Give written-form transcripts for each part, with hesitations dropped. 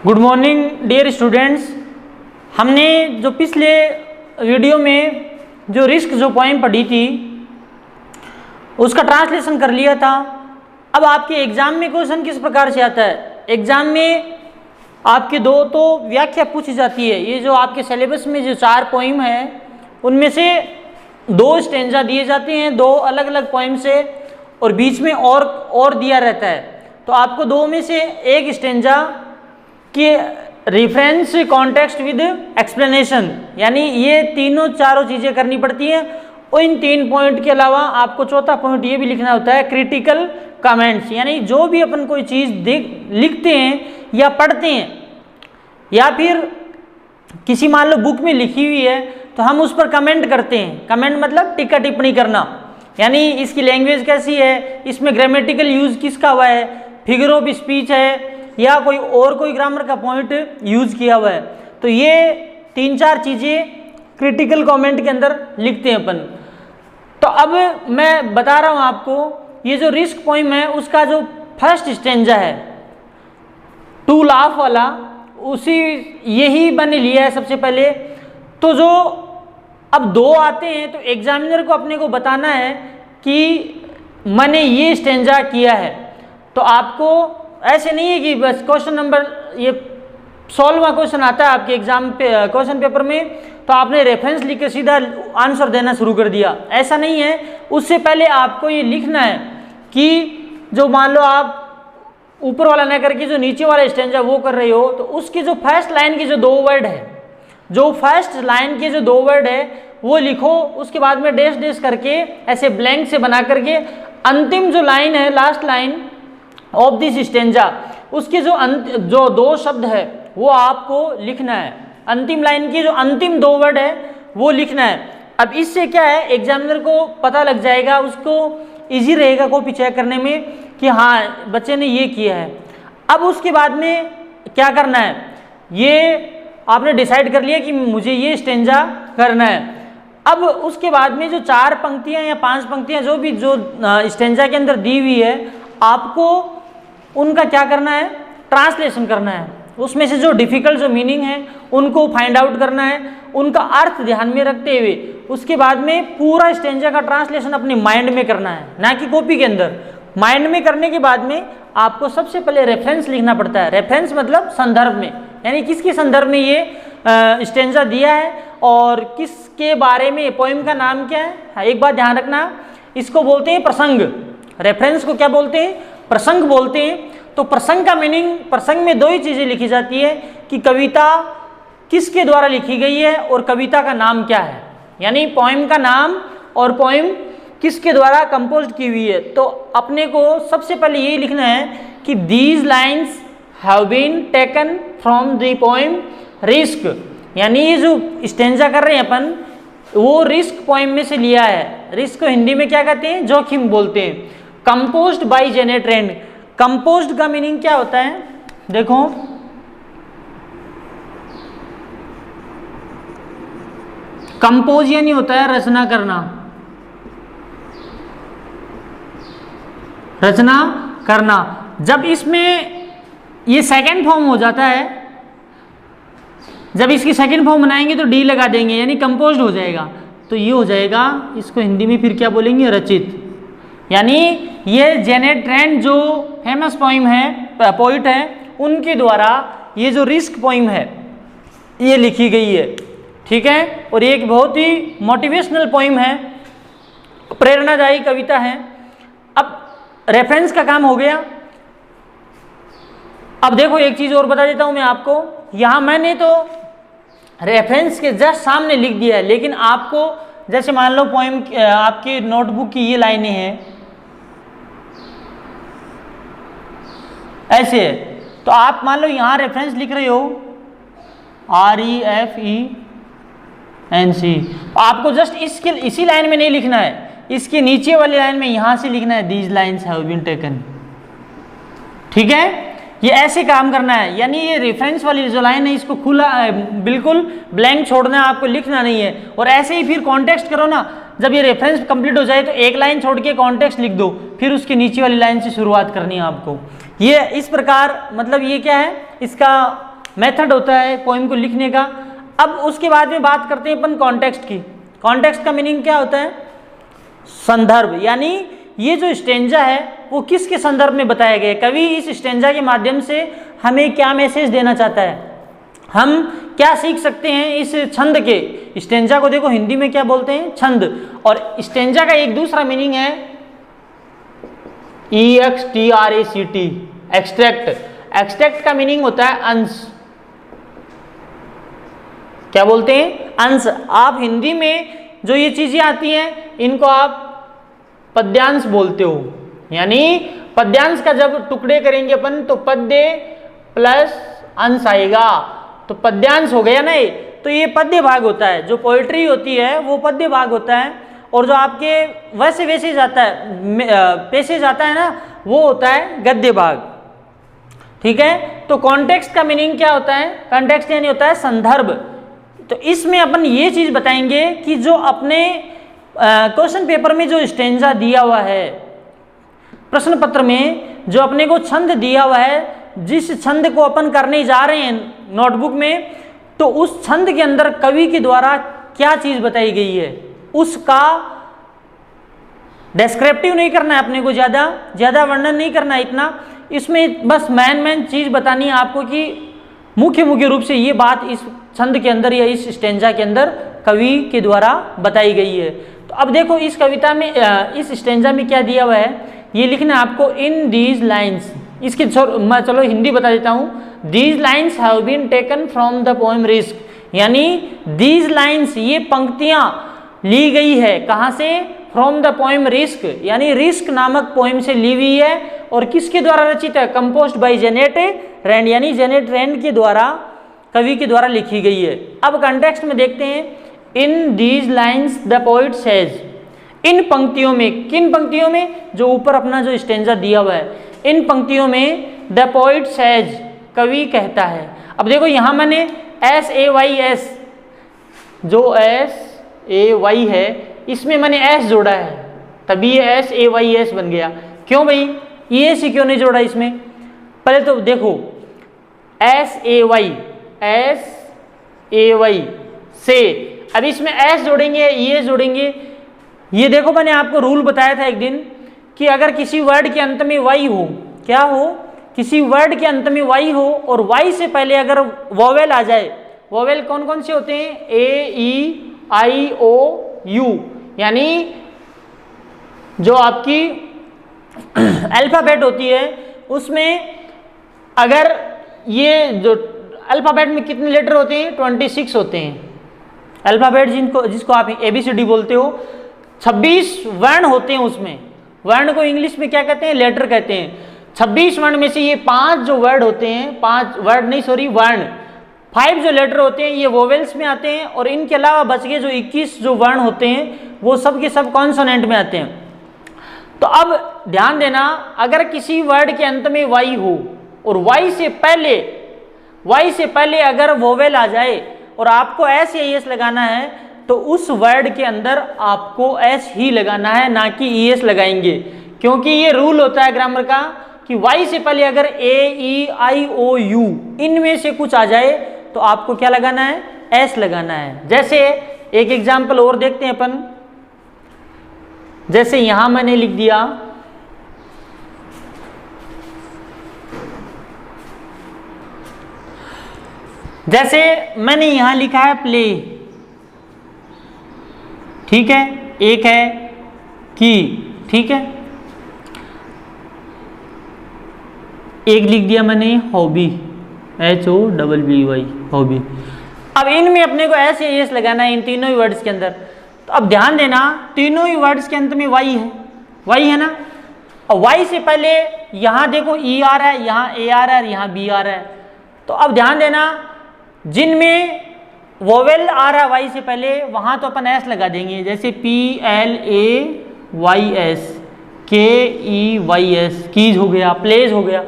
Good morning dear students. हमने जो पिछले वीडियो में जो रिस्क जो पोएम पढ़ी थी उसका ट्रांसलेशन कर लिया था। अब आपके एग्जाम में क्वेश्चन किस प्रकार से आता है, एग्जाम में आपके दो तो व्याख्या पूछी जाती है। ये जो आपके सिलेबस में जो 4 पोएम है उनमें से 2 स्टेंजा दिए जाते हैं, 2 अलग अलग पोएम से, और बीच में और दिया रहता है। तो आपको 2 में से एक स्टेंजा कि रेफरेंस, कॉन्टेक्स्ट विद एक्सप्लेनेशन, यानी ये तीनों चारों चीज़ें करनी पड़ती हैं। और इन 3 पॉइंट के अलावा आपको चौथा पॉइंट ये भी लिखना होता है क्रिटिकल कमेंट्स, यानी जो भी अपन कोई चीज़ लिखते हैं या पढ़ते हैं या फिर किसी मान लो बुक में लिखी हुई है तो हम उस पर कमेंट करते हैं। कमेंट मतलब टीका टिप्पणी करना, यानी इसकी लैंग्वेज कैसी है, इसमें ग्रामेटिकल यूज किसका हुआ है, फिगर ऑफ स्पीच है या कोई ग्रामर का पॉइंट यूज किया हुआ है। तो ये 3-4 चीज़ें क्रिटिकल कमेंट के अंदर लिखते हैं अपन। तो अब मैं बता रहा हूँ आपको, ये जो रिस्क पोएम है उसका जो फर्स्ट स्टेंजा है टू लाफ वाला, उसी यही मैंने लिया है सबसे पहले। तो जो अब 2 आते हैं तो एग्जामिनर को अपने को बताना है कि मैंने ये स्टेंजा किया है। तो आपको ऐसे नहीं है कि बस क्वेश्चन नंबर ये 16वां क्वेश्चन आता है आपके एग्जाम पे क्वेश्चन पेपर में तो आपने रेफरेंस लिख के सीधा आंसर देना शुरू कर दिया, ऐसा नहीं है। उससे पहले आपको ये लिखना है कि जो मान लो आप ऊपर वाला ना करके जो नीचे वाला स्टेंजा वो कर रहे हो, तो उसकी जो फर्स्ट लाइन के जो 2 वर्ड है, जो फर्स्ट लाइन के जो 2 वर्ड है वो लिखो। उसके बाद में डैश डैश करके ऐसे ब्लैंक से बना करके अंतिम जो लाइन है, last line of this stanza, उसके जो 2 शब्द है वो आपको लिखना है। अंतिम लाइन की जो अंतिम 2 वर्ड है वो लिखना है। अब इससे क्या है, एग्जामिनर को पता लग जाएगा, उसको इजी रहेगा कॉपी चेक करने में कि हाँ बच्चे ने ये किया है। अब उसके बाद में क्या करना है, ये आपने डिसाइड कर लिया कि मुझे ये स्टेंजा करना है। अब उसके बाद में जो 4 पंक्तियां या 5 पंक्तियां जो भी जो स्टेंजा के अंदर दी हुई है, आपको उनका क्या करना है, ट्रांसलेशन करना है। उसमें से जो डिफिकल्ट जो मीनिंग है उनको फाइंड आउट करना है, उनका अर्थ ध्यान में रखते हुए उसके बाद में पूरा स्टेंजा का ट्रांसलेशन अपने माइंड में करना है, ना कि कॉपी के अंदर। माइंड में करने के बाद में आपको सबसे पहले रेफरेंस लिखना पड़ता है। रेफरेंस मतलब संदर्भ में, यानी किसके संदर्भ में ये स्टेंजा दिया है और किसके बारे में, पोएम का नाम क्या है। एक बात ध्यान रखना, इसको बोलते हैं प्रसंग। रेफरेंस को क्या बोलते हैं, प्रसंग बोलते हैं। तो प्रसंग का मीनिंग, प्रसंग में 2 ही चीज़ें लिखी जाती है कि कविता किसके द्वारा लिखी गई है और कविता का नाम क्या है, यानी पोएम का नाम और पोएम किसके द्वारा कंपोज की हुई है। तो अपने को सबसे पहले यही लिखना है कि these lines have been taken from the poem risk, यानी ये जो स्टेंजा कर रहे हैं अपन वो रिस्क पोएम में से लिया है। रिस्क को हिंदी में क्या कहते हैं, जोखिम बोलते हैं। Composed by Janet Rand, composed का मीनिंग क्या होता है, देखो कंपोज यानी होता है रचना करना, रचना करना। जब इसमें ये सेकंड फॉर्म हो जाता है, जब इसकी सेकंड फॉर्म बनाएंगे तो डी लगा देंगे, यानी कंपोज्ड हो जाएगा। तो ये हो जाएगा, इसको हिंदी में फिर क्या बोलेंगे, रचित। यानी ये जेनेट रैंड जो फेमस पोएम है, पोइट है, उनके द्वारा ये जो रिस्क पोएम है ये लिखी गई है, ठीक है। और ये एक बहुत ही मोटिवेशनल पोएम है, प्रेरणादायी कविता है। अब रेफरेंस का काम हो गया। अब देखो एक चीज़ और बता देता हूँ मैं आपको, यहाँ मैंने तो रेफरेंस के जस्ट सामने लिख दिया है, लेकिन आपको जैसे मान लो पोएम आपके नोटबुक की ये लाइनें हैं ऐसे है, तो आप मान लो यहाँ रेफरेंस लिख रहे हो REFENC, आपको जस्ट इसी लाइन में नहीं लिखना है, इसके नीचे वाली लाइन में यहाँ से लिखना है these lines have been taken, ठीक है। ये ऐसे काम करना है, यानी ये रेफरेंस वाली जो लाइन है इसको खुला बिल्कुल ब्लैंक छोड़ना है, आपको लिखना नहीं है। और ऐसे ही फिर कॉन्टेक्स्ट करो ना, जब ये रेफरेंस कंप्लीट हो जाए तो एक लाइन छोड़ के कॉन्टेक्स्ट लिख दो, फिर उसके नीचे वाली लाइन से शुरुआत करनी है आपको। ये इस प्रकार, मतलब ये क्या है, इसका मेथड होता है पोइम को लिखने का। अब उसके बाद में बात करते हैं अपन कॉन्टेक्स्ट की। कॉन्टेक्स्ट का मीनिंग क्या होता है? संदर्भ, यानी ये जो स्टेंजा है वो किसके संदर्भ में बताया गया है, कवि इस स्टेंजा के माध्यम से हमें क्या मैसेज देना चाहता है, हम क्या सीख सकते हैं इस छंद के। स्टेंजा को देखो हिंदी में क्या बोलते हैं? छंद। और स्टेंजा का एक दूसरा मीनिंग है EXTRACT, एक्सट्रैक्ट। एक्सट्रैक्ट का मीनिंग होता है अंश। क्या बोलते हैं? अंश। आप हिंदी में जो ये चीजें आती हैं इनको आप पद्यांश बोलते हो, यानी पद्यांश का जब टुकड़े करेंगे अपन तो पद्य प्लस अंश आएगा, तो पद्यांश हो गया ना ये। तो ये पद्य भाग होता है, जो पोएट्री होती है वो पद्य भाग होता है, और जो आपके वैसे वैसे जाता है पैसे जाता है ना वो होता है गद्य भाग। ठीक है, तो कॉन्टेक्स्ट का मीनिंग क्या होता है? कॉन्टेक्स्ट यानी होता है संदर्भ। तो इसमें अपन ये चीज बताएंगे कि जो अपने क्वेश्चन पेपर में जो स्टेंजा दिया हुआ है, प्रश्न पत्र में जो अपने को छंद दिया हुआ है, जिस छंद को अपन करने जा रहे हैं नोटबुक में, तो उस छंद के अंदर कवि के द्वारा क्या चीज बताई गई है उसका डेस्क्रिप्टिव नहीं करना है अपने को, ज्यादा वर्णन नहीं करना है इतना। इसमें बस मेन चीज बतानी है आपको कि मुख्य रूप से ये बात इस छंद के अंदर या इस स्टेंजा के अंदर कवि के द्वारा बताई गई है। तो अब देखो इस कविता में इस स्टेंजा में क्या दिया हुआ है, ये लिखना है आपको। इन दीज लाइन्स, इसकी मैं चलो हिंदी बता देता हूँ। These lines have been taken from the poem risk, यानी दीज लाइन्स, ये पंक्तियां ली गई है कहाँ से? फ्रॉम द पोएम रिस्क, यानी रिस्क नामक पोएम से ली हुई है। और किसके द्वारा रचित है? कंपोज्ड बाय जेनेट रैंड, यानी जेनेट रैंड के द्वारा, कवि के द्वारा लिखी गई है। अब कॉन्टेक्स्ट में देखते हैं। In these lines the poet says, इन पंक्तियों में, किन पंक्तियों में? जो ऊपर अपना जो स्टेंजा दिया हुआ है, इन पंक्तियों में द पोइट सेज, कवि कहता है। अब देखो यहां मैंने SAYS, जो SAY है इसमें मैंने S जोड़ा है, तभी ये SAYS बन गया। क्यों भाई ES क्यों नहीं जोड़ा इसमें? पहले तो देखो SAY से, अब इसमें S जोड़ेंगे, ES जोड़ेंगे। ये देखो मैंने आपको रूल बताया था एक दिन कि अगर किसी वर्ड के अंत में Y हो, क्या हो? किसी वर्ड के अंत में Y हो और Y से पहले अगर वोवेल आ जाए, वोवेल कौन कौन से होते हैं? A, E, I, O, U, यानी जो आपकी अल्फाबेट होती है उसमें अगर ये जो अल्फाबेट में कितने लेटर होते हैं? 26 होते हैं। अल्फाबेट जिसको आप ABCD बोलते हो, 26 वर्ण होते हैं उसमें। वर्ण को इंग्लिश में क्या कहते हैं? लेटर कहते हैं। 26 वर्ण में से ये 5 जो वर्ड होते हैं, 5 वर्ड नहीं सॉरी वर्ण, 5 जो लेटर होते हैं ये वोवेल्स में आते हैं, और इनके अलावा बच गए जो 21 जो वर्ण होते हैं वो सब के सब कॉन्सोनेंट में आते हैं। तो अब ध्यान देना, अगर किसी वर्ड के अंत में Y हो और Y से पहले अगर वोवेल आ जाए और आपको S या ES लगाना है तो उस वर्ड के अंदर आपको S ही लगाना है, ना कि ES लगाएंगे, क्योंकि ये रूल होता है ग्रामर का कि Y से पहले अगर A, E, I, O, U इनमें से कुछ आ जाए तो आपको क्या लगाना है? S लगाना है। जैसे एक एग्जाम्पल और देखते हैं अपन, जैसे यहां मैंने लिख दिया जैसे मैंने यहां लिखा है प्ले, ठीक है, एक है की, ठीक है, एक लिख दिया मैंने हॉबी, HOBBY, हॉबी। अब इनमें अपने को ऐसे एस लगाना है इन तीनों ही वर्ड्स के अंदर। तो अब ध्यान देना, तीनों ही वर्ड्स के अंत में वाई है ना, और वाई से पहले यहां देखो ई आ रहा है, यहां ए आ रहा है, यहां बी आ रहा है। तो अब ध्यान देना, जिनमें वोवेल आ रहा है वाई से पहले वहां तो अपन एस लगा देंगे, जैसे PLAYS, KEYS, कीज हो गया, प्लेज हो गया।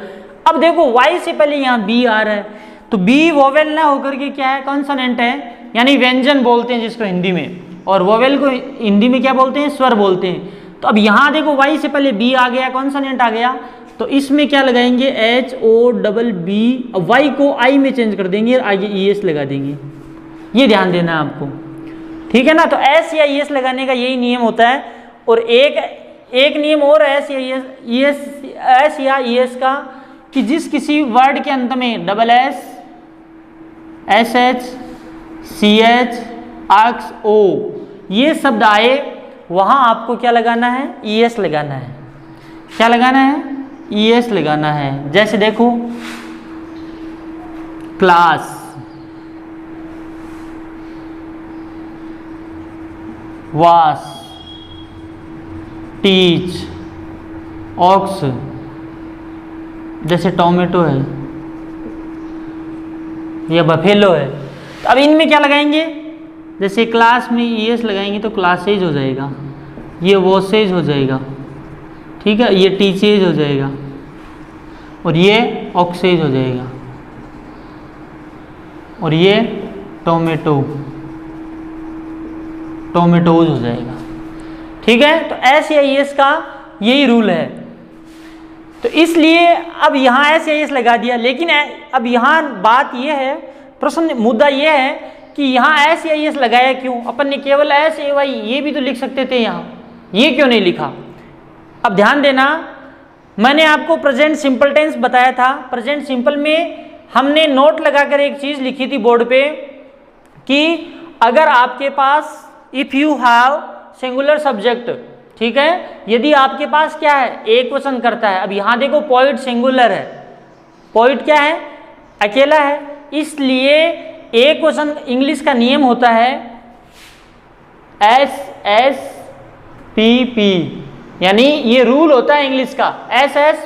अब देखो वाई से पहले यहाँ बी आ रहा है, तो बी वोवेल ना होकर के क्या है? कॉन्सोनेंट है, यानी व्यंजन बोलते हैं जिसको हिंदी में, और वोवेल को हिंदी में क्या बोलते हैं? स्वर बोलते हैं। तो अब यहाँ देखो वाई से पहले बी आ गया, कॉन्सोनेंट आ गया, तो इसमें क्या लगाएंगे HOBB, वाई को आई में चेंज कर देंगे और आगे ES लगा देंगे। ये ध्यान देना है आपको, ठीक है ना। तो एस या ES लगाने का यही नियम होता है। और एक नियम और है एस या ES का, कि जिस किसी वर्ड के अंत में SS, SH, CH, XO ये शब्द आए, वहां आपको क्या लगाना है, ES लगाना है। क्या लगाना है, ES लगाना है। जैसे देखो क्लास, वास, टीच, ऑक्स, जैसे टोमेटो है या बफेलो है। तो अब इनमें क्या लगाएंगे, जैसे क्लास में ES लगाएंगे तो क्लासेज हो जाएगा, ये वॉसेज हो जाएगा, ठीक है, ये टीचेज हो जाएगा और ये ऑक्सेज हो जाएगा और ये टोमेटोज हो जाएगा, ठीक है। तो एस या ES का यही रूल है। तो इसलिए अब यहाँ एस या ES लगा दिया, लेकिन अब यहाँ बात यह है, प्रश्न मुद्दा यह है कि यहाँ एस या ES लगाया क्यों। अपन ने केवल SAY ये भी तो लिख सकते थे, यहाँ ये क्यों नहीं लिखा। अब ध्यान देना, मैंने आपको प्रेजेंट सिंपल टेंस बताया था। प्रेजेंट सिंपल में हमने नोट लगाकर एक चीज लिखी थी बोर्ड पे कि अगर आपके पास if you have singular subject, ठीक है, यदि आपके पास क्या है, एक क्वेश्चन करता है। अब यहां देखो पोइट सिंगुलर है, पोइट क्या है, अकेला है, इसलिए एक क्वेश्चन इंग्लिश का नियम होता है SSPP, यानी ये रूल होता है इंग्लिश का। SS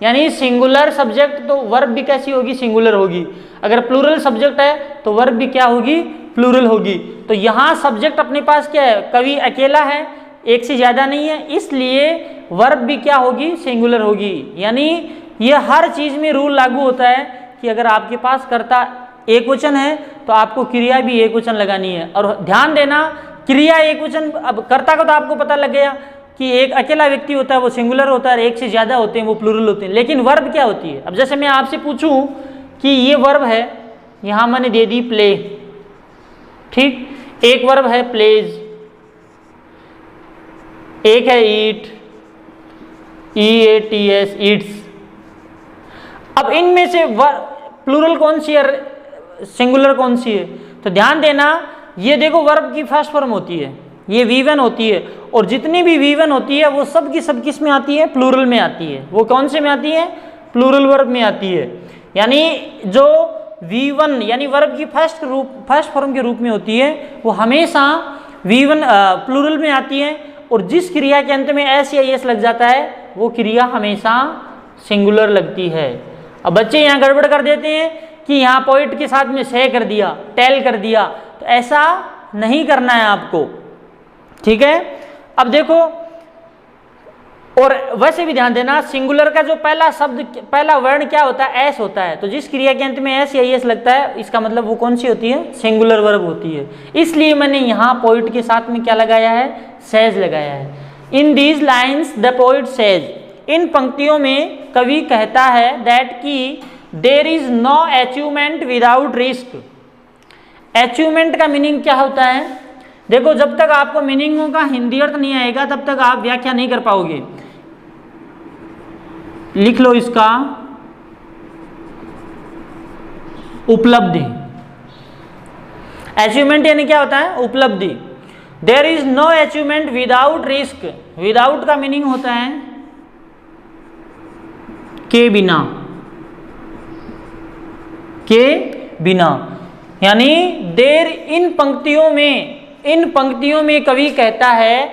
यानी सिंगुलर सब्जेक्ट, तो वर्ब भी कैसी होगी, सिंगुलर होगी। अगर प्लूरल सब्जेक्ट है तो वर्ब भी क्या होगी, प्लूरल होगी। तो यहाँ सब्जेक्ट अपने पास क्या है, कवि अकेला है, एक से ज्यादा नहीं है, इसलिए वर्ब भी क्या होगी, सिंगुलर होगी। यानी ये हर चीज में रूल लागू होता है कि अगर आपके पास कर्ता एक वचन है तो आपको क्रिया भी एक वचन लगानी है। और ध्यान देना, क्रिया एक वचन, अब कर्ता को तो आपको पता लग गया कि एक अकेला व्यक्ति होता है वो सिंगुलर होता है, और एक से ज्यादा होते हैं वो प्लूरल होते हैं। लेकिन वर्ब क्या होती है। अब जैसे मैं आपसे पूछूं कि ये वर्ब है, यहां मैंने दे दी प्ले, ठीक, एक वर्ब है प्लेज, एक है ईट, EATS, ईट्स। अब इनमें से प्लूरल कौन सी है, सिंगुलर कौन सी है। तो ध्यान देना, ये देखो वर्ब की फर्स्ट फॉर्म होती है, ये V1 होती है, और जितनी भी V1 होती है वो सब की सब किस में आती है, प्लूरल में आती है। वो कौन से में आती है, प्लूरल वर्ब में आती है। यानी जो V1 यानी वर्ब की फर्स्ट फॉर्म के रूप में होती है वो हमेशा V1 प्लूरल में आती है, और जिस क्रिया के अंत में S या ES लग जाता है वो क्रिया हमेशा सिंगुलर लगती है। अब बच्चे यहाँ गड़बड़ कर देते हैं कि यहाँ पॉइंट के साथ में से कर दिया, टेल कर दिया, तो ऐसा नहीं करना है आपको, ठीक है। अब देखो, और वैसे भी ध्यान देना, सिंगुलर का जो पहला शब्द, पहला वर्ण क्या होता है, एस होता है। तो जिस क्रिया के अंत में एस या ES लगता है, इसका मतलब वो कौन सी होती है, सिंगुलर वर्ब होती है। इसलिए मैंने यहाँ पोइट के साथ में क्या लगाया है, सेज लगाया है। In these lines the poet says, इन पंक्तियों में कवि कहता है दैट की there is no achievement without risk. Achievement का मीनिंग क्या होता है, देखो जब तक आपको मीनिंगों का हिंदी अर्थ नहीं आएगा तब तक आप व्याख्या नहीं कर पाओगे। लिख लो इसका, उपलब्धि। अचीवमेंट यानी क्या होता है, उपलब्धि। There is no achievement without risk, without का मीनिंग होता है के बिना, के बिना। यानी देर, इन पंक्तियों में कवि कहता है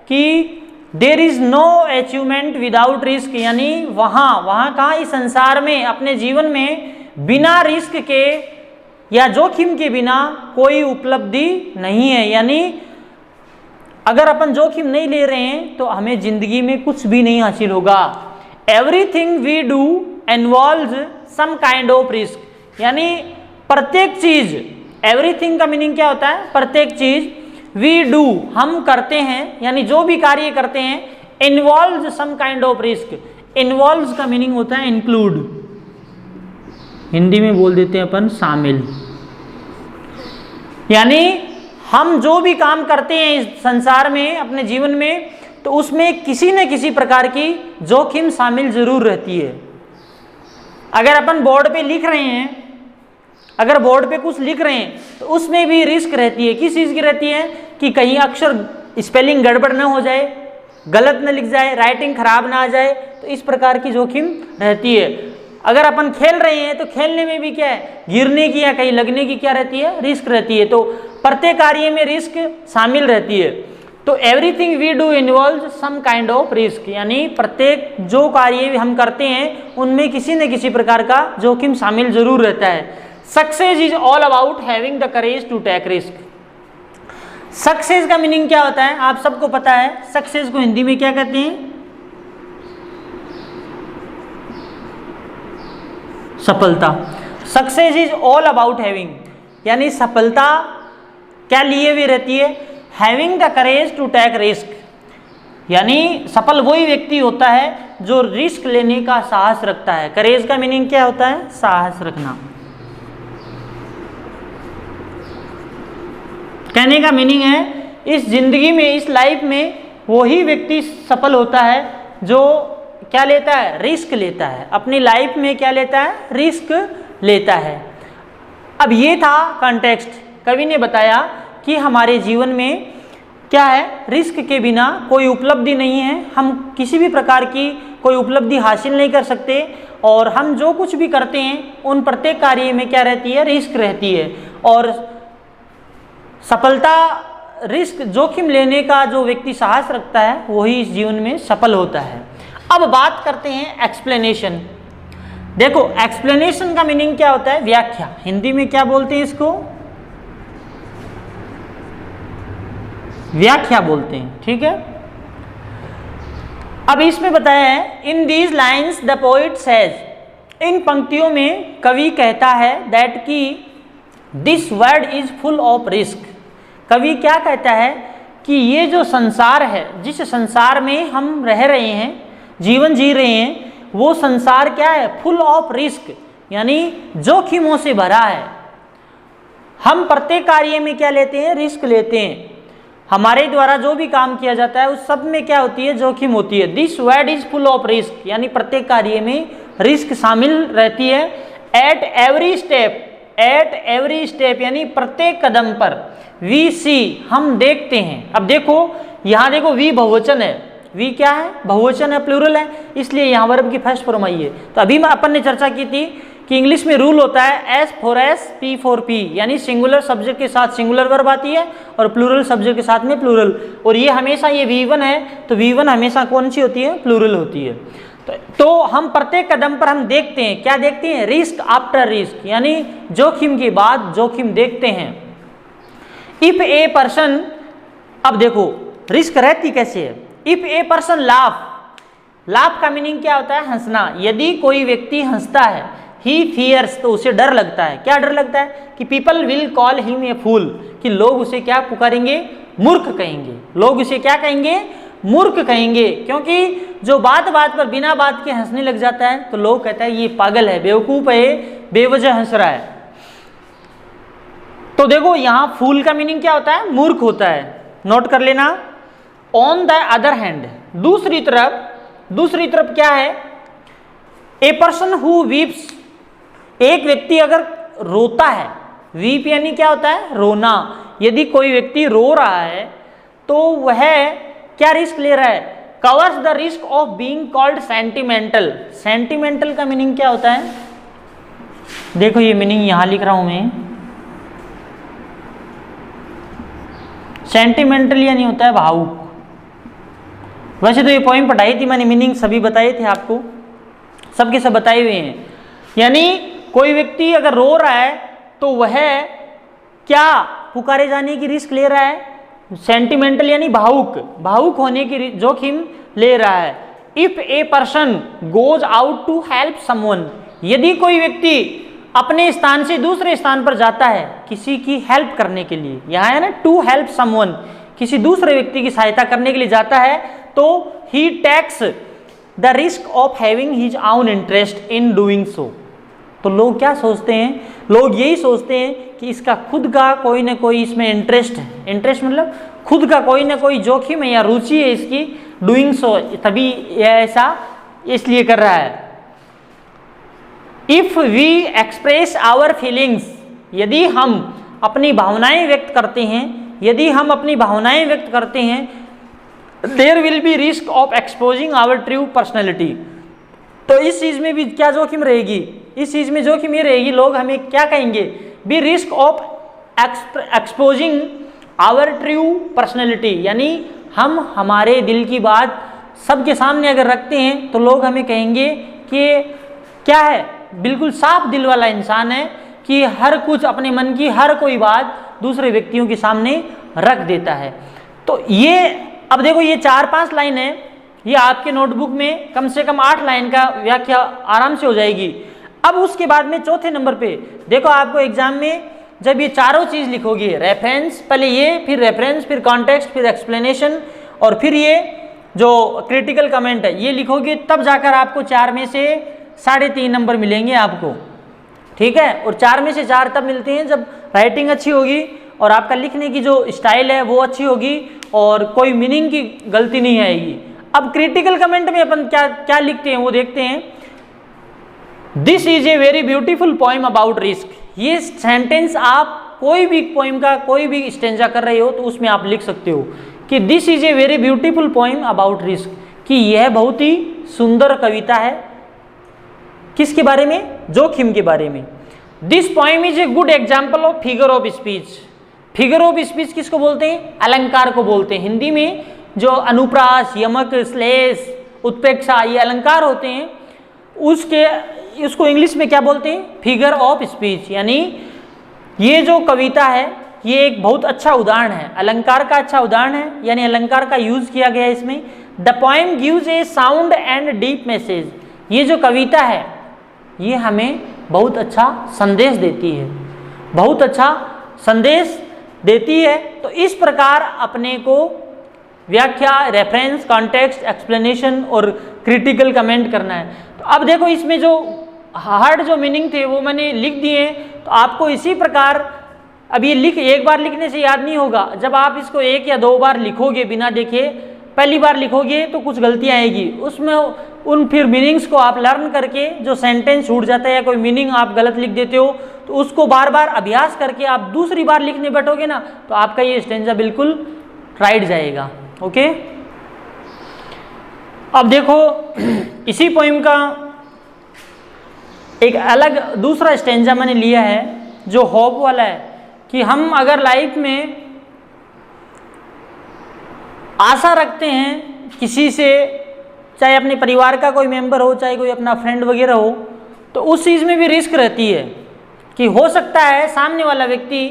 कि देर is no achievement without risk, यानी वहां कहाँ, इस संसार में, अपने जीवन में बिना रिस्क के या जोखिम के बिना कोई उपलब्धि नहीं है। यानी अगर अपन जोखिम नहीं ले रहे हैं तो हमें जिंदगी में कुछ भी नहीं हासिल होगा। Everything we do involves some kind of risk, यानी प्रत्येक चीज, एवरीथिंग का मीनिंग क्या होता है, प्रत्येक चीज, वी डू हम करते हैं, यानी जो भी कार्य करते हैं, involves some kind of risk, involves का मीनिंग होता है इंक्लूड, हिंदी में बोल देते हैं अपन शामिल। यानी हम जो भी काम करते हैं इस संसार में, अपने जीवन में, तो उसमें किसी न किसी प्रकार की जोखिम शामिल जरूर रहती है। अगर अपन बोर्ड पे लिख रहे हैं, अगर बोर्ड पे कुछ लिख रहे हैं तो उसमें भी रिस्क रहती है। किस चीज़ की रहती है कि कहीं अक्षर स्पेलिंग गड़बड़ ना हो जाए, गलत न लिख जाए, राइटिंग खराब ना आ जाए, तो इस प्रकार की जोखिम रहती है। अगर अपन खेल रहे हैं तो खेलने में भी क्या है, गिरने की या कहीं लगने की क्या रहती है, रिस्क रहती है। तो प्रत्येक कार्य में रिस्क शामिल रहती है। तो everything we do involve some kind of risk, यानी प्रत्येक जो कार्य हम करते हैं उनमें किसी न किसी प्रकार का जोखिम शामिल जरूर रहता है। Success is all about having the courage to take risk. Success का मीनिंग क्या होता है आप सबको पता है। सक्सेस को हिंदी में क्या कहते हैं, सफलता। Success is all about having, यानी सफलता क्या लिए हुए रहती है, having the courage to take risk, यानी सफल वही व्यक्ति होता है जो रिस्क लेने का साहस रखता है। करेज का मीनिंग क्या होता है, साहस रखना। कहने का मीनिंग है इस जिंदगी में, इस लाइफ में वही व्यक्ति सफल होता है जो क्या लेता है, रिस्क लेता है। अपनी लाइफ में क्या लेता है, रिस्क लेता है। अब ये था कॉन्टेक्स्ट। कवि ने बताया कि हमारे जीवन में क्या है, रिस्क के बिना कोई उपलब्धि नहीं है। हम किसी भी प्रकार की कोई उपलब्धि हासिल नहीं कर सकते, और हम जो कुछ भी करते हैं उन प्रत्येक कार्य में क्या रहती है, रिस्क रहती है। और सफलता, रिस्क, जोखिम लेने का जो व्यक्ति साहस रखता है वही इस जीवन में सफल होता है। अब बात करते हैं एक्सप्लेनेशन। देखो एक्सप्लेनेशन का मीनिंग क्या होता है, व्याख्या। हिंदी में क्या बोलते हैं इसको, व्याख्या बोलते हैं, ठीक है। अब इसमें बताया है, in these lines the poet says, इन पंक्तियों में कवि कहता है दैट की this world is full of risk. कवि क्या कहता है कि ये जो संसार है, जिस संसार में हम रह रहे हैं, जीवन जी रहे हैं, वो संसार क्या है, फुल ऑफ रिस्क, यानी जोखिमों से भरा है। हम प्रत्येक कार्य में क्या लेते हैं, रिस्क लेते हैं। हमारे द्वारा जो भी काम किया जाता है उस सब में क्या होती है, जोखिम होती है। This world is full of risk, यानी प्रत्येक कार्य में रिस्क शामिल रहती है। At every step, at every step यानी प्रत्येक कदम पर, वी सी हम देखते हैं। अब देखो यहाँ देखो वी बहुवचन है, वी क्या है, बहुवचन है, प्लूरल है, इसलिए यहाँ वर्ब की फर्स्ट फॉर्म आई है। तो अभी अपन ने चर्चा की थी कि इंग्लिश में रूल होता है S for S, P for P, यानी सिंगुलर सब्जेक्ट के साथ सिंगुलर वर्ब आती है और प्लूरल सब्जेक्ट के साथ में प्लूरल। और ये हमेशा, ये V1 है तो V1 हमेशा कौन सी होती है, प्लूरल होती है। तो हम प्रत्येक कदम पर हम देखते हैं, क्या देखते हैं, रिस्क आफ्टर रिस्क, यानी जोखिम के बाद जोखिम देखते हैं। इफ ए पर्सन, अब देखो रिस्क रहती कैसे है। If a person laugh, laugh का मीनिंग क्या होता है, हंसना। यदि कोई व्यक्ति हंसता है, ही फियर्स, तो उसे डर लगता है। क्या डर लगता है कि people will call him a fool, कि लोग उसे क्या पुकारेंगे, मूर्ख कहेंगे। लोग उसे क्या कहेंगे, मूर्ख कहेंगे। क्योंकि जो बात बात पर बिना बात के हंसने लग जाता है तो लोग कहते हैं ये पागल है, बेवकूफ है, बेवजह हंस रहा है। तो देखो यहाँ फूल का मीनिंग क्या होता है, मूर्ख होता है, नोट कर लेना। ऑन द अदर हैंड, दूसरी तरफ क्या है, ए पर्सन हु वीप्स, एक व्यक्ति अगर रोता है, वीप यानी क्या होता है, रोना। यदि कोई व्यक्ति रो रहा है तो वह क्या रिस्क ले रहा है, covers the risk of being called sentimental. Sentimental का मीनिंग क्या होता है, देखो ये मीनिंग यहां लिख रहा हूं मैं। सेंटिमेंटल यानी होता है भावुक। वैसे तो ये पोइम पढ़ाई थी मैंने, मीनिंग सभी बताए थे आपको, सबके सब बताए हुए हैं। यानी कोई व्यक्ति अगर रो रहा है तो वह क्या पुकारे जाने की रिस्क ले रहा है, सेंटिमेंटल यानी भावुक, भावुक होने की जोखिम ले रहा है। If a person goes out to help someone, यदि कोई व्यक्ति अपने स्थान से दूसरे स्थान पर जाता है किसी की हेल्प करने के लिए, यहाँ है ना टू हेल्प समवन, किसी दूसरे व्यक्ति की सहायता करने के लिए जाता है, तो he takes the risk of having his own interest in doing so. तो लोग क्या सोचते हैं, लोग यही सोचते हैं कि इसका खुद का कोई ना कोई इसमें इंटरेस्ट है, इंटरेस्ट मतलब खुद का कोई ना कोई जोखिम है या रुचि है इसकी डूइंग सो, तभी यह ऐसा इसलिए कर रहा है। If we express our feelings, यदि हम अपनी भावनाएं व्यक्त करते हैं, यदि हम अपनी भावनाएं व्यक्त करते हैं, there will be risk of exposing our true personality. तो इस चीज में भी क्या जोखिम रहेगी, इस चीज में जोखिम ये रहेगी, लोग हमें क्या कहेंगे, be risk of exposing our true personality, यानी हम हमारे दिल की बात सबके सामने अगर रखते हैं तो लोग हमें कहेंगे कि क्या है, बिल्कुल साफ दिल वाला इंसान है कि हर कुछ अपने मन की हर कोई बात दूसरे व्यक्तियों के सामने रख देता है। तो ये अब देखो ये 4-5 लाइन है, ये आपके नोटबुक में कम से कम 8 लाइन का व्याख्या आराम से हो जाएगी। अब उसके बाद में चौथे नंबर पे देखो आपको एग्जाम में जब ये चारों चीज लिखोगे, रेफरेंस, पहले ये, फिर रेफरेंस, फिर कॉन्टेक्स्ट, फिर एक्सप्लेनेशन और फिर ये जो क्रिटिकल कमेंट है ये लिखोगे, तब जाकर आपको 4 में से 3.5 नंबर मिलेंगे आपको, ठीक है। और 4 में से 4 तब मिलते हैं जब राइटिंग अच्छी होगी और आपका लिखने की जो स्टाइल है वो अच्छी होगी और कोई मीनिंग की गलती नहीं आएगी। अब क्रिटिकल कमेंट में अपन क्या क्या लिखते हैं वो देखते हैं। This is a very beautiful poem about risk. ये सेंटेंस आप कोई भी पोइम का कोई भी स्टेंजा कर रहे हो तो उसमें आप लिख सकते हो कि this is a very beautiful poem about risk, कि यह बहुत ही सुंदर कविता है किसके बारे में, जोखिम के बारे में। This poem is a good example of figure of speech. Figure of speech किसको बोलते हैं, अलंकार को बोलते हैं। हिंदी में जो अनुप्रास, यमक, श्लेष, उत्प्रेक्षा ये अलंकार होते हैं, उसको इंग्लिश में क्या बोलते हैं, फिगर ऑफ स्पीच। यानी ये जो कविता है ये एक बहुत अच्छा उदाहरण है, अलंकार का अच्छा उदाहरण है, यानी अलंकार का यूज किया गया है इसमें। The poem gives A sound and deep message. ये जो कविता है ये हमें बहुत अच्छा संदेश देती है, बहुत अच्छा संदेश देती है। तो इस प्रकार अपने को व्याख्या, रेफरेंस, कॉन्टेक्स्ट, एक्सप्लेनेशन और क्रिटिकल कमेंट करना है। तो अब देखो इसमें जो हार्ड जो मीनिंग थे वो मैंने लिख दिए, तो आपको इसी प्रकार अब ये एक बार लिखने से याद नहीं होगा। जब आप इसको 1 या 2 बार लिखोगे बिना देखे, पहली बार लिखोगे तो कुछ गलतियाँ आएगी, उसमें उन फिर मीनिंग्स को आप लर्न करके जो सेंटेंस छूट जाता है या कोई मीनिंग आप गलत लिख देते हो तो उसको बार बार अभ्यास करके आप दूसरी बार लिखने बैठोगे ना तो आपका ये स्टेंजा बिल्कुल राइट जाएगा। ओके, अब देखो इसी पोइम का एक अलग दूसरा स्टेंजा मैंने लिया है जो होप वाला है कि हम अगर लाइफ में आशा रखते हैं किसी से, चाहे अपने परिवार का कोई मेंबर हो, चाहे कोई अपना फ्रेंड वगैरह हो, तो उस चीज़ में भी रिस्क रहती है कि हो सकता है सामने वाला व्यक्ति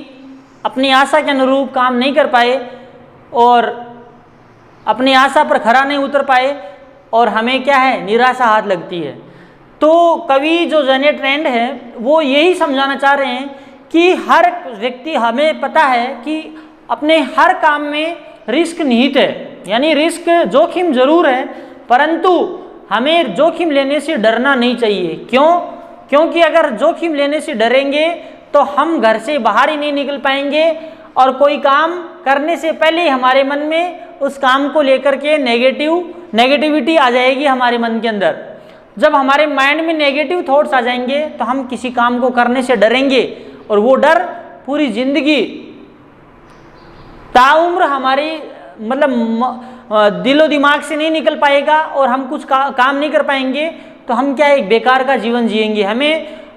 अपनी आशा के अनुरूप काम नहीं कर पाए और अपनी आशा पर खरा नहीं उतर पाए और हमें क्या है, निराशा हाथ लगती है। तो कवि जो जने ट्रेंड है वो यही समझाना चाह रहे हैं कि हर व्यक्ति, हमें पता है कि अपने हर काम में रिस्क निहित है, यानी रिस्क जोखिम जरूर है, परंतु हमें जोखिम लेने से डरना नहीं चाहिए। क्यों? क्योंकि अगर जोखिम लेने से डरेंगे तो हम घर से बाहर ही नहीं निकल पाएंगे और कोई काम करने से पहले ही हमारे मन में उस काम को लेकर के नेगेटिविटी आ जाएगी हमारे मन के अंदर। जब हमारे माइंड में नेगेटिव थॉट्स आ जाएंगे तो हम किसी काम को करने से डरेंगे और वो डर पूरी जिंदगी ताउम्र हमारी मतलब दिलो दिमाग से नहीं निकल पाएगा और हम कुछ काम नहीं कर पाएंगे। तो हम क्या एक बेकार का जीवन जिएंगे,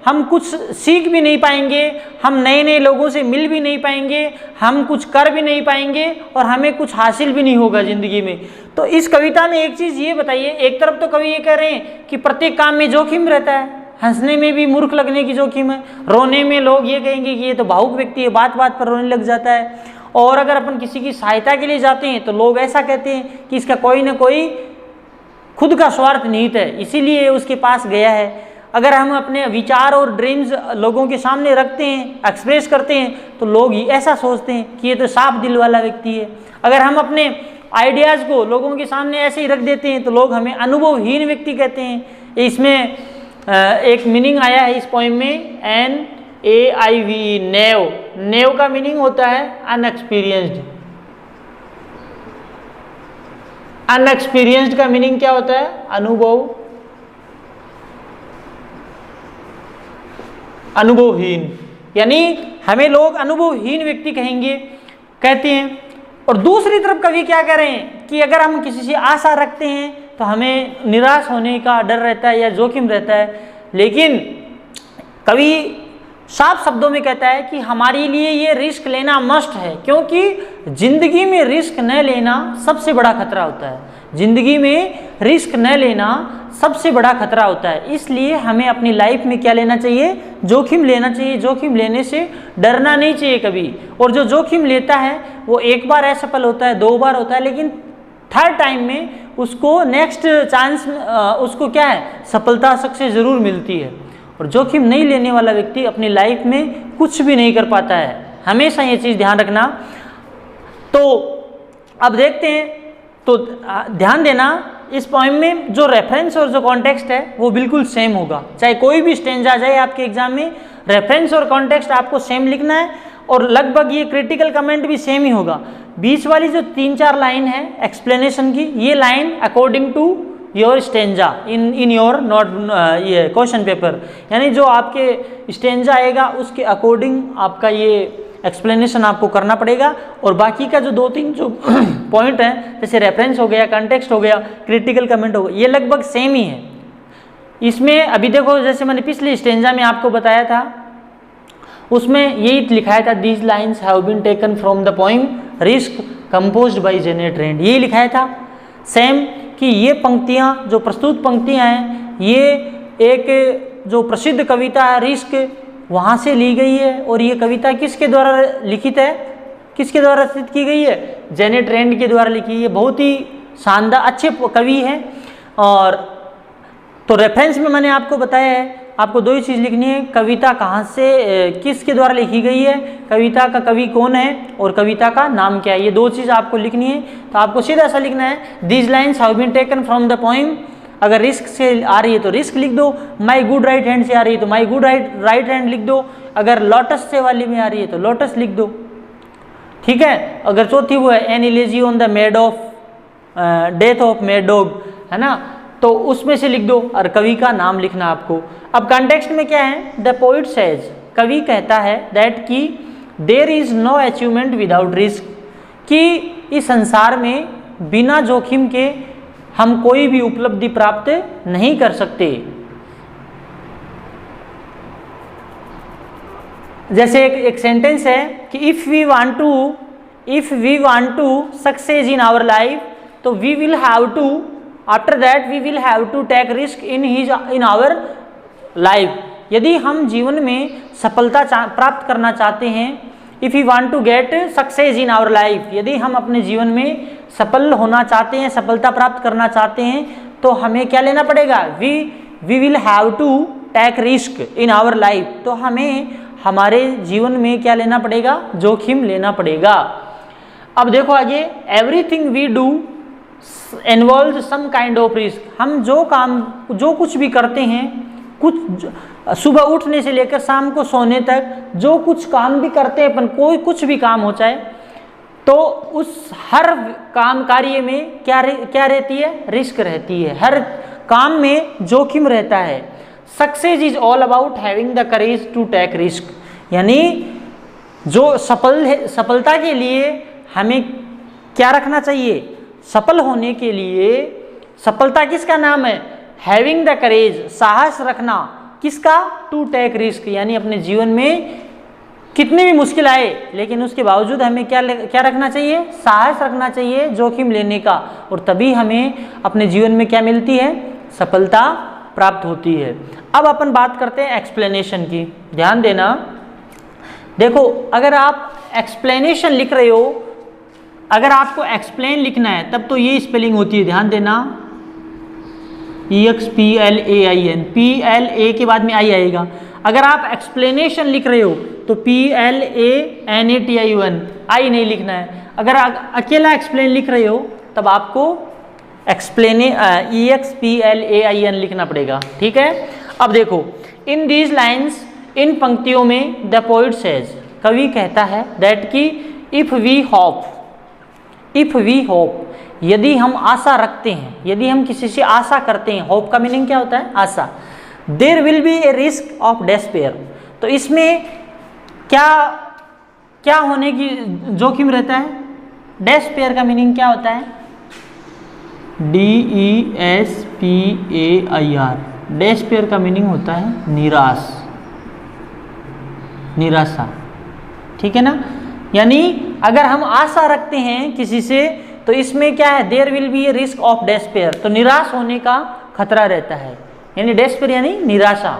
हम कुछ सीख भी नहीं पाएंगे, हम नए नए लोगों से मिल भी नहीं पाएंगे, हम कुछ कर भी नहीं पाएंगे और हमें कुछ हासिल भी नहीं होगा ज़िंदगी में। तो इस कविता में एक चीज़ ये बताइए, एक तरफ तो कवि ये कह रहे हैं कि प्रत्येक काम में जोखिम रहता है, हंसने में भी मूर्ख लगने की जोखिम है, रोने में लोग ये कहेंगे कि ये तो भावुक व्यक्ति है, बात बात पर रोने लग जाता है, और अगर अपन किसी की सहायता के लिए जाते हैं तो लोग ऐसा कहते हैं कि इसका कोई ना कोई खुद का स्वार्थ निहित है, इसीलिए उसके पास गया है। अगर हम अपने विचार और ड्रीम्स लोगों के सामने रखते हैं, एक्सप्रेस करते हैं, तो लोग ऐसा सोचते हैं कि ये तो साफ दिल वाला व्यक्ति है। अगर हम अपने आइडियाज़ को लोगों के सामने ऐसे ही रख देते हैं तो लोग हमें अनुभवहीन व्यक्ति कहते हैं। इसमें एक मीनिंग आया है इस पोइम में, NAIVE, नेव का मीनिंग होता है अनएक्सपीरियंस्ड। अनएक्सपीरियंस्ड का मीनिंग क्या होता है? अनुभवहीन, यानी हमें लोग अनुभवहीन व्यक्ति कहते हैं। और दूसरी तरफ कवि क्या कह रहे हैं कि अगर हम किसी से आशा रखते हैं तो हमें निराश होने का डर रहता है या जोखिम रहता है, लेकिन कवि साफ शब्दों में कहता है कि हमारे लिए ये रिस्क लेना मस्ट है, क्योंकि जिंदगी में रिस्क न लेना सबसे बड़ा खतरा होता है। जिंदगी में रिस्क न लेना सबसे बड़ा खतरा होता है। इसलिए हमें अपनी लाइफ में क्या लेना चाहिए? जोखिम लेना चाहिए। जोखिम लेने से डरना नहीं चाहिए कभी। और जो जोखिम लेता है वो एक बार असफल होता है, 2 बार होता है, लेकिन थर्ड टाइम में उसको नेक्स्ट चांस उसको क्या है? सफलता, सक्सेस जरूर मिलती है। और जोखिम नहीं लेने वाला व्यक्ति अपनी लाइफ में कुछ भी नहीं कर पाता है। हमेशा ये चीज़ ध्यान रखना। तो अब देखते हैं, तो ध्यान देना इस पोएम में जो रेफरेंस और जो कॉन्टेक्स्ट है वो बिल्कुल सेम होगा। चाहे कोई भी स्टेंजा जाए आपके एग्जाम में, रेफरेंस और कॉन्टेक्स्ट आपको सेम लिखना है और लगभग ये क्रिटिकल कमेंट भी सेम ही होगा। बीच वाली जो 3-4 लाइन है एक्सप्लेनेशन की, ये line according to your stanza in your note ये क्वेश्चन पेपर, यानी जो आपके स्टेंजा आएगा उसके अकॉर्डिंग आपका ये एक्सप्लेनेशन आपको करना पड़ेगा। और बाकी का जो 2-3 जो पॉइंट हैं, जैसे रेफरेंस हो गया, कंटेक्स्ट हो गया, क्रिटिकल कमेंट हो गया, ये लगभग सेम ही है। इसमें अभी देखो, जैसे मैंने पिछले स्टेंजा में आपको बताया था, उसमें यही लिखाया था, these lines have been taken from the poem risk composed by Janet Rand, यही लिखाया था सेम, कि ये पंक्तियाँ, जो प्रस्तुत पंक्तियाँ हैं, ये एक जो प्रसिद्ध कविता है रिस्क, वहाँ से ली गई है। और ये कविता किसके द्वारा लिखित है? किसके द्वारा रचित की गई है? जेनेट रेंड के द्वारा लिखी है। बहुत ही शानदार अच्छे कवि हैं। और तो रेफरेंस में मैंने आपको बताया है, आपको 2 ही चीज़ लिखनी है, कविता कहाँ से, किसके द्वारा लिखी गई है, कविता का कवि कौन है और कविता का नाम क्या है, ये 2 चीज़ आपको लिखनी है। तो आपको सीधा सा लिखना है, these lines have been taken from the poem, अगर रिस्क से आ रही है तो रिस्क लिख दो, माई गुड राइट हैंड से आ रही है तो माई गुड राइट हैंड लिख दो, अगर लोटस से वाली में आ रही है तो लोटस लिख दो, ठीक है। अगर चौथी वो है, an elegy on the made of death of mad dog, है ना, तो उसमें से लिख दो और कवि का नाम लिखना आपको। अब कॉन्टेक्स्ट में क्या है? द पोइट सेज, कवि कहता है दैट कि there is no achievement without risk, कि इस संसार में बिना जोखिम के हम कोई भी उपलब्धि प्राप्त नहीं कर सकते। जैसे एक सेंटेंस है कि if we want to success in our life, तो we will have to, after that we will have to take risk in our life. यदि हम जीवन में सफलता प्राप्त करना चाहते हैं, if you want to get success in our life, यदि हम अपने जीवन में सफल होना चाहते हैं, सफलता प्राप्त करना चाहते हैं, तो हमें क्या लेना पड़ेगा? We will have to take risk in our life, तो हमें हमारे जीवन में क्या लेना पड़ेगा? जोखिम लेना पड़ेगा। अब देखो आगे, everything we do involve some kind of risk, हम जो कुछ भी करते हैं, कुछ सुबह उठने से लेकर शाम को सोने तक जो कुछ काम भी करते हैं अपन, कोई कुछ भी काम हो चाहे, तो उस हर काम कार्य में क्या रहती है? रिस्क रहती है। हर काम में जोखिम रहता है। Success is all about having the courage to take risk, यानी जो सफलता के लिए हमें क्या रखना चाहिए? सफल होने के लिए, सफलता किसका नाम है? हैविंग द करेज, साहस रखना, किसका? टू टेक रिस्क, यानी अपने जीवन में कितनी भी मुश्किल आए लेकिन उसके बावजूद हमें क्या रखना चाहिए? साहस रखना चाहिए जोखिम लेने का, और तभी हमें अपने जीवन में क्या मिलती है? सफलता प्राप्त होती है। अब अपन बात करते हैं एक्सप्लेनेशन की। ध्यान देना, देखो अगर आप एक्सप्लेनेशन लिख रहे हो, अगर आपको एक्सप्लेन लिखना है तब तो ये स्पेलिंग होती है, ध्यान देना, EXPLAIN, PLA के बाद में आई आएगा। अगर आप एक्सप्लेनेशन लिख रहे हो तो PLANATION, आई नहीं लिखना है। अगर अकेला एक्सप्लेन लिख रहे हो तब आपको EXPLAIN लिखना पड़ेगा, ठीक है। अब देखो, इन दीज लाइन्स, इन पंक्तियों में द पोइट सेज, कवि कहता है दैट कि इफ वी होप, यदि हम आशा रखते हैं, यदि हम किसी से आशा करते हैं, होप का मीनिंग क्या होता है? आशा। There will be a risk of despair, तो इसमें क्या होने की जोखिम रहता है? डेस्पेयर का मीनिंग क्या होता है? DESPAIR, डेस्पेयर का मीनिंग होता है निराशा, ठीक है ना। यानी अगर हम आशा रखते हैं किसी से, तो इसमें क्या है? There will be a risk of despair, तो निराश होने का खतरा रहता है, यानी डेस्पेयर यानी निराशा।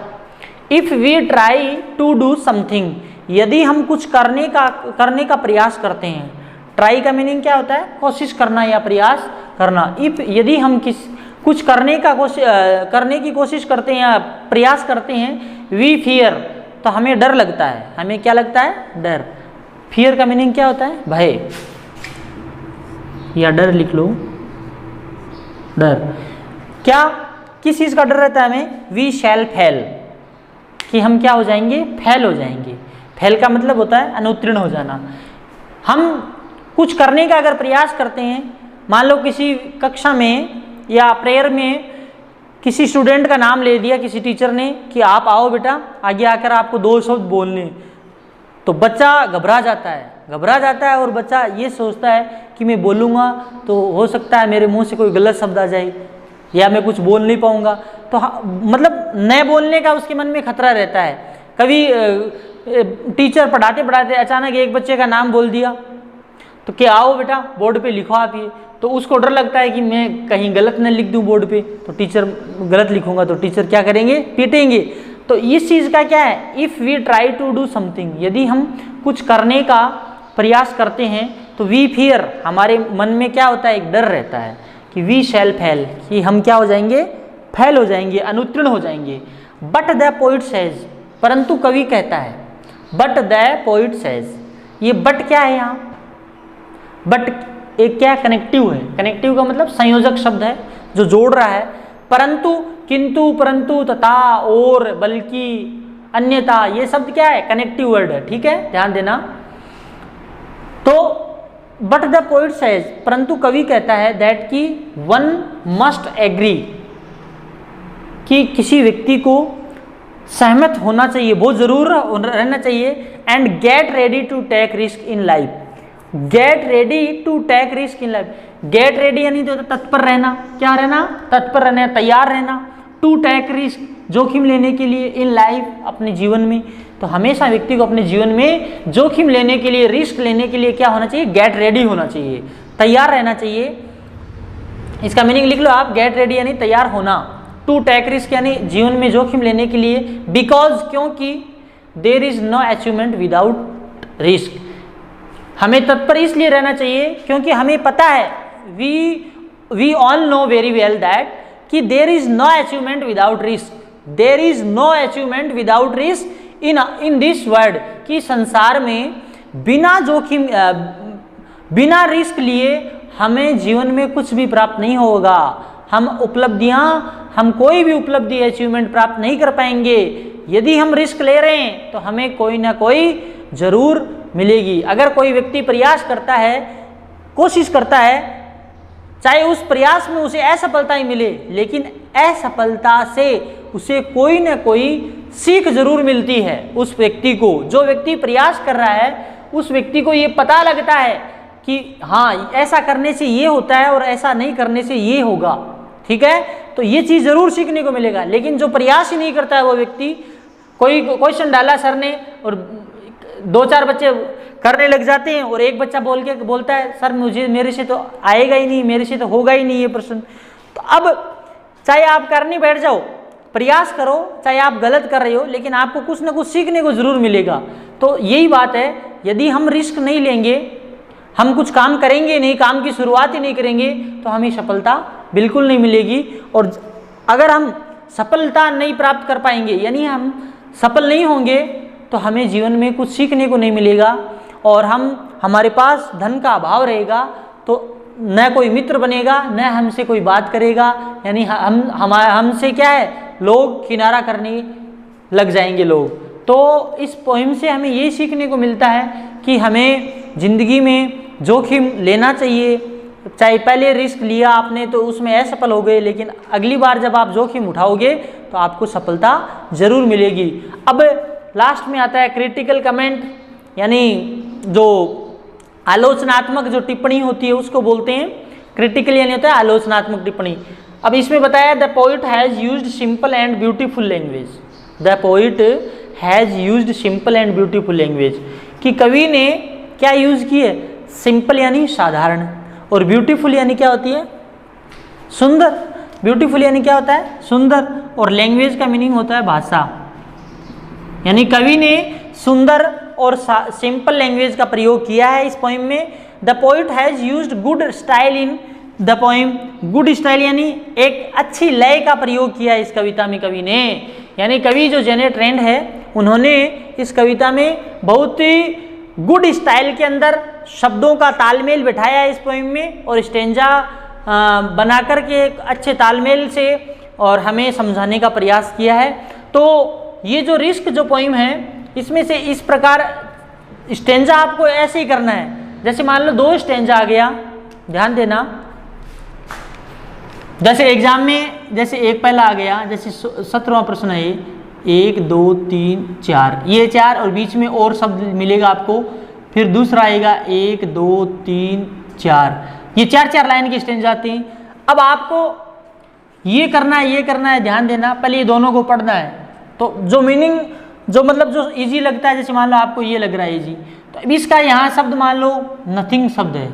If we try to do something, यदि हम कुछ करने का प्रयास करते हैं। ट्राई का मीनिंग क्या होता है? कोशिश करना या प्रयास करना। इफ, यदि हम कुछ करने की कोशिश करते हैं या प्रयास करते हैं, वी फियर, तो हमें डर लगता है। हमें क्या लगता है? डर। फियर का मीनिंग क्या होता है? भय, या डर लिख लो, डर। क्या, किस चीज़ का डर रहता है हमें? वी शैल फेल, कि हम क्या हो जाएंगे? फेल हो जाएंगे। फेल का मतलब होता है अनुत्तीर्ण हो जाना। हम कुछ करने का अगर प्रयास करते हैं, मान लो किसी कक्षा में या प्रेयर में किसी स्टूडेंट का नाम ले दिया किसी टीचर ने कि आप आओ बेटा, आगे आकर आपको 2 शब्द बोलने, तो बच्चा घबरा जाता है और बच्चा ये सोचता है कि मैं बोलूँगा तो हो सकता है मेरे मुंह से कोई गलत शब्द आ जाए या मैं कुछ बोल नहीं पाऊँगा, तो मतलब न बोलने का उसके मन में खतरा रहता है। कभी टीचर पढ़ाते पढ़ाते अचानक एक बच्चे का नाम बोल दिया, तो क्या आओ बेटा बोर्ड पे लिखो आप ये, तो उसको डर लगता है कि मैं कहीं गलत न लिख दूं बोर्ड पे, तो टीचर गलत लिखूंगा तो टीचर क्या करेंगे? पीटेंगे। तो इस चीज़ का क्या है? If we try to do something, यदि हम कुछ करने का प्रयास करते हैं, तो वी फियर, हमारे मन में क्या होता है? एक डर रहता है कि वी शैल फेल, कि हम क्या हो जाएंगे? फेल हो जाएंगे, अनुत्तीर्ण हो जाएंगे। बट द पोइट सेज, परंतु कवि कहता है, बट द पोइट सेज, ये बट क्या है यहाँ? बट एक क्या? कनेक्टिव है। कनेक्टिव का मतलब संयोजक शब्द है जो जोड़ रहा है। परंतु, किंतु, परंतु, तथा, और, बल्कि, अन्यथा, ये शब्द क्या है? कनेक्टिव वर्ड है, ठीक है, ध्यान देना। तो बट द पोइट सेज, परंतु कवि कहता है दैट कि वन मस्ट एग्री, कि किसी व्यक्ति को सहमत होना चाहिए, बहुत जरूर रहना चाहिए। And get ready to take risk in life, get ready to take risk in life. Get ready यानी तो तत्पर रहना, क्या रहना? तत्पर रहना, तैयार रहना। टू टेक रिस्क, जोखिम लेने के लिए। इन लाइफ, अपने जीवन में। तो हमेशा व्यक्ति को अपने जीवन में जोखिम लेने के लिए, रिस्क लेने के लिए क्या होना चाहिए? गेट रेडी होना चाहिए, तैयार रहना चाहिए। इसका मीनिंग लिख लो आप, गेट रेडी यानी तैयार होना, टू टेक रिस्क यानी जीवन में जोखिम लेने के लिए। बिकॉज, क्योंकि, there is no achievement without risk, हमें तत्पर इसलिए रहना चाहिए क्योंकि हमें पता है, we all know very well that कि there is no achievement without risk, there is no achievement without risk in this world, कि संसार में बिना जोखिम, बिना रिस्क लिए हमें जीवन में कुछ भी प्राप्त नहीं होगा। हम कोई भी उपलब्धि, अचीवमेंट प्राप्त नहीं कर पाएंगे। यदि हम रिस्क ले रहे हैं तो हमें कोई ना कोई जरूर मिलेगी। अगर कोई व्यक्ति प्रयास करता है, कोशिश करता है, चाहे उस प्रयास में उसे असफलता ही मिले, लेकिन असफलता से उसे कोई ना कोई सीख जरूर मिलती है उस व्यक्ति को। जो व्यक्ति प्रयास कर रहा है उस व्यक्ति को ये पता लगता है कि हाँ, ऐसा करने से ये होता है और ऐसा नहीं करने से ये होगा, ठीक है, तो ये चीज़ जरूर सीखने को मिलेगा। लेकिन जो प्रयास ही नहीं करता है वो व्यक्ति, कोई क्वेश्चन डाला सर ने और 2-4 बच्चे करने लग जाते हैं और एक बच्चा बोलता है सर मेरे से तो आएगा ही नहीं, मेरे से तो होगा ही नहीं ये प्रश्न। तो अब चाहे आप करने बैठ जाओ, प्रयास करो, चाहे आप गलत कर रहे हो, लेकिन आपको कुछ ना कुछ सीखने को जरूर मिलेगा। तो यही बात है, यदि हम रिस्क नहीं लेंगे, हम कुछ काम करेंगे नहीं, काम की शुरुआत ही नहीं करेंगे, तो हमें सफलता बिल्कुल नहीं मिलेगी। और अगर हम सफलता नहीं प्राप्त कर पाएंगे, यानी हम सफल नहीं होंगे, तो हमें जीवन में कुछ सीखने को नहीं मिलेगा और हमारे पास धन का अभाव रहेगा। तो न कोई मित्र बनेगा, न हमसे कोई बात करेगा, यानी हमसे क्या है, लोग किनारा करने लग जाएंगे लोग। तो इस पोइम से हमें ये सीखने को मिलता है कि हमें ज़िंदगी में जोखिम लेना चाहिए। चाहे पहले रिस्क लिया आपने तो उसमें असफल हो गए, लेकिन अगली बार जब आप जोखिम उठाओगे तो आपको सफलता ज़रूर मिलेगी। अब लास्ट में आता है क्रिटिकल कमेंट, यानी जो आलोचनात्मक जो टिप्पणी होती है उसको बोलते हैं क्रिटिकल, यानी होता है आलोचनात्मक टिप्पणी। अब इसमें बताया the poet has used simple and beautiful language. The poet has used simple and beautiful language, कि कवि ने क्या यूज़ की है, सिंपल यानी साधारण, और ब्यूटीफुल यानी क्या होती है, सुंदर। ब्यूटीफुल यानी क्या होता है, सुंदर, और लैंग्वेज का मीनिंग होता है भाषा, यानी कवि ने सुंदर और सिंपल लैंग्वेज का प्रयोग किया है इस पोइम में। The poet has used good style in the poem. Good style यानी एक अच्छी लय का प्रयोग किया है इस कविता में कवि ने, यानी कवि जो जेने ट्रेंड है उन्होंने इस कविता में बहुत ही गुड स्टाइल के अंदर शब्दों का तालमेल बिठाया है इस पोइम में, और स्टेंजा बना करके एक अच्छे तालमेल से और हमें समझाने का प्रयास किया है। तो ये जो रिस्क जो पोइम है इसमें से इस प्रकार स्टेंजा आपको ऐसे ही करना है, जैसे मान लो 2 स्टेंजा आ गया, ध्यान देना, जैसे एग्जाम में जैसे एक पहला आ गया, जैसे 17वां प्रश्न है 1 2 3 4, ये 4 और बीच में और शब्द मिलेगा आपको, फिर दूसरा आएगा 1 2 3 4, ये 4 लाइन की स्टेंजा आती हैं। अब आपको ये करना है, ये करना है, ध्यान देना, पहले ये दोनों को पढ़ना है। तो जो मीनिंग जो मतलब जो इजी लगता है, जैसे मान लो आपको ये लग रहा है इजी, तो अब इसका यहाँ शब्द मान लो नथिंग शब्द है,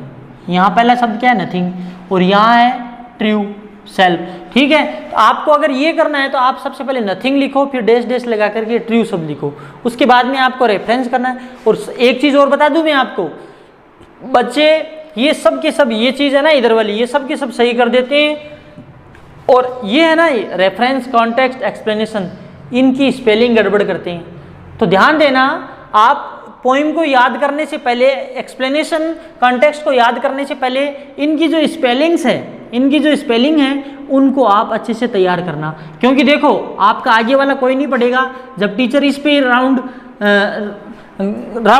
यहाँ पहला शब्द क्या है, नथिंग, और यहाँ है ट्रू सेल्फ, ठीक है। तो आपको अगर ये करना है तो आप सबसे पहले नथिंग लिखो, फिर डैश डैश लगा करके ट्रू शब्द लिखो, उसके बाद में आपको रेफरेंस करना है। और एक चीज़ और बता दूं मैं आपको, बच्चे ये सब के सब ये चीज़ है ना इधर वाली, ये सब के सब सही कर देते हैं, और ये है ना रेफरेंस, कॉन्टेक्स्ट, एक्सप्लेनेशन, इनकी स्पेलिंग गड़बड़ करते हैं। तो ध्यान देना, आप पोइम को याद करने से पहले, एक्सप्लेनेशन, कॉन्टेक्स्ट को याद करने से पहले इनकी जो स्पेलिंग्स है, इनकी जो स्पेलिंग है उनको आप अच्छे से तैयार करना, क्योंकि देखो आपका आगे वाला कोई नहीं पढ़ेगा, जब टीचर इस पे राउंड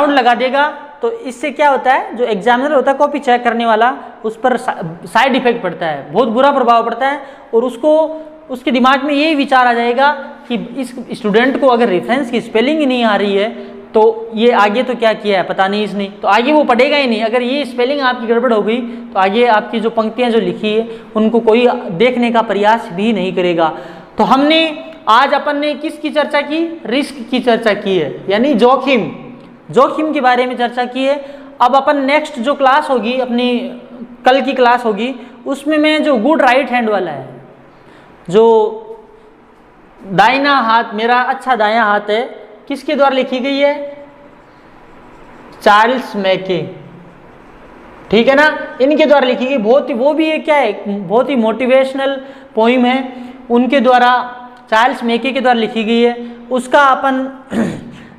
लगा देगा तो इससे क्या होता है, जो एग्जामिनर होता है कॉपी चेक करने वाला, उस पर साइड इफेक्ट पड़ता है, बहुत बुरा प्रभाव पड़ता है, और उसको उसके दिमाग में यही विचार आ जाएगा कि इस स्टूडेंट को अगर रेफरेंस की स्पेलिंग ही नहीं आ रही है तो ये आगे तो क्या किया है पता नहीं इसने, तो आगे वो पढ़ेगा ही नहीं। अगर ये स्पेलिंग आपकी गड़बड़ हो गई तो आगे आपकी जो पंक्तियां जो लिखी है उनको कोई देखने का प्रयास भी नहीं करेगा। तो हमने आज अपन ने किसकी चर्चा की, रिस्क की चर्चा की है, यानी जोखिम के बारे में चर्चा की है। अब अपन नेक्स्ट जो क्लास होगी, अपनी कल की क्लास होगी, उसमें मैं जो गुड राइट हैंड वाला है, जो दाहिना हाथ मेरा अच्छा दायां हाथ है, किसके द्वारा लिखी गई है, चार्ल्स मैके, ठीक है ना, इनके द्वारा लिखी गई, बहुत ही, वो भी एक क्या है, बहुत ही मोटिवेशनल पोइम है, उनके द्वारा, चार्ल्स मैके के द्वारा लिखी गई है। उसका अपन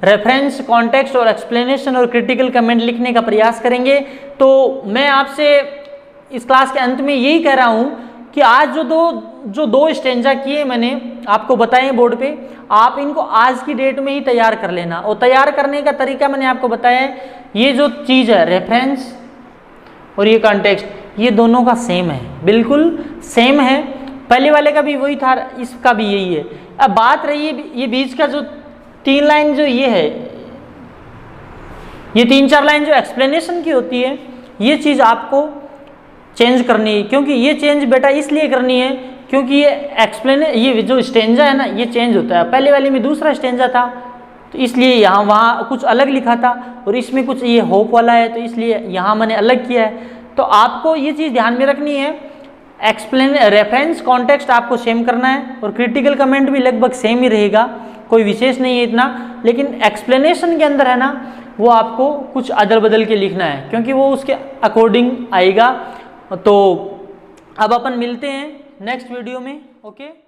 रेफरेंस, कॉन्टेक्स्ट और एक्सप्लेनेशन और क्रिटिकल कमेंट लिखने का प्रयास करेंगे। तो मैं आपसे इस क्लास के अंत में यही कह रहा हूँ कि आज जो दो स्टेंजा किए मैंने आपको बताए बोर्ड पे, आप इनको आज की डेट में ही तैयार कर लेना। और तैयार करने का तरीका मैंने आपको बताया है, ये जो चीज़ है रेफरेंस और ये कॉन्टेक्स्ट, ये दोनों का सेम है, बिल्कुल सेम है, पहले वाले का भी वही था, इसका भी यही है। अब बात रही है ये बीच का जो 3 लाइन जो ये है, ये 3-4 लाइन जो एक्सप्लेनेशन की होती है, ये चीज़ आपको चेंज करनी है। क्योंकि ये चेंज बेटा इसलिए करनी है क्योंकि ये जो स्टेंजा है ना, ये चेंज होता है, पहले वाले में दूसरा स्टेंजा था तो इसलिए यहाँ वहाँ कुछ अलग लिखा था, और इसमें कुछ ये होप वाला है तो इसलिए यहाँ मैंने अलग किया है। तो आपको ये चीज़ ध्यान में रखनी है, रेफरेंस कॉन्टेक्स्ट आपको सेम करना है, और क्रिटिकल कमेंट भी लगभग सेम ही रहेगा, कोई विशेष नहीं है इतना, लेकिन एक्सप्लेनेशन के अंदर है ना, वो आपको कुछ अदल बदल के लिखना है, क्योंकि वो उसके अकॉर्डिंग आएगा। तो अब अपन मिलते हैं नेक्स्ट वीडियो में, ओके।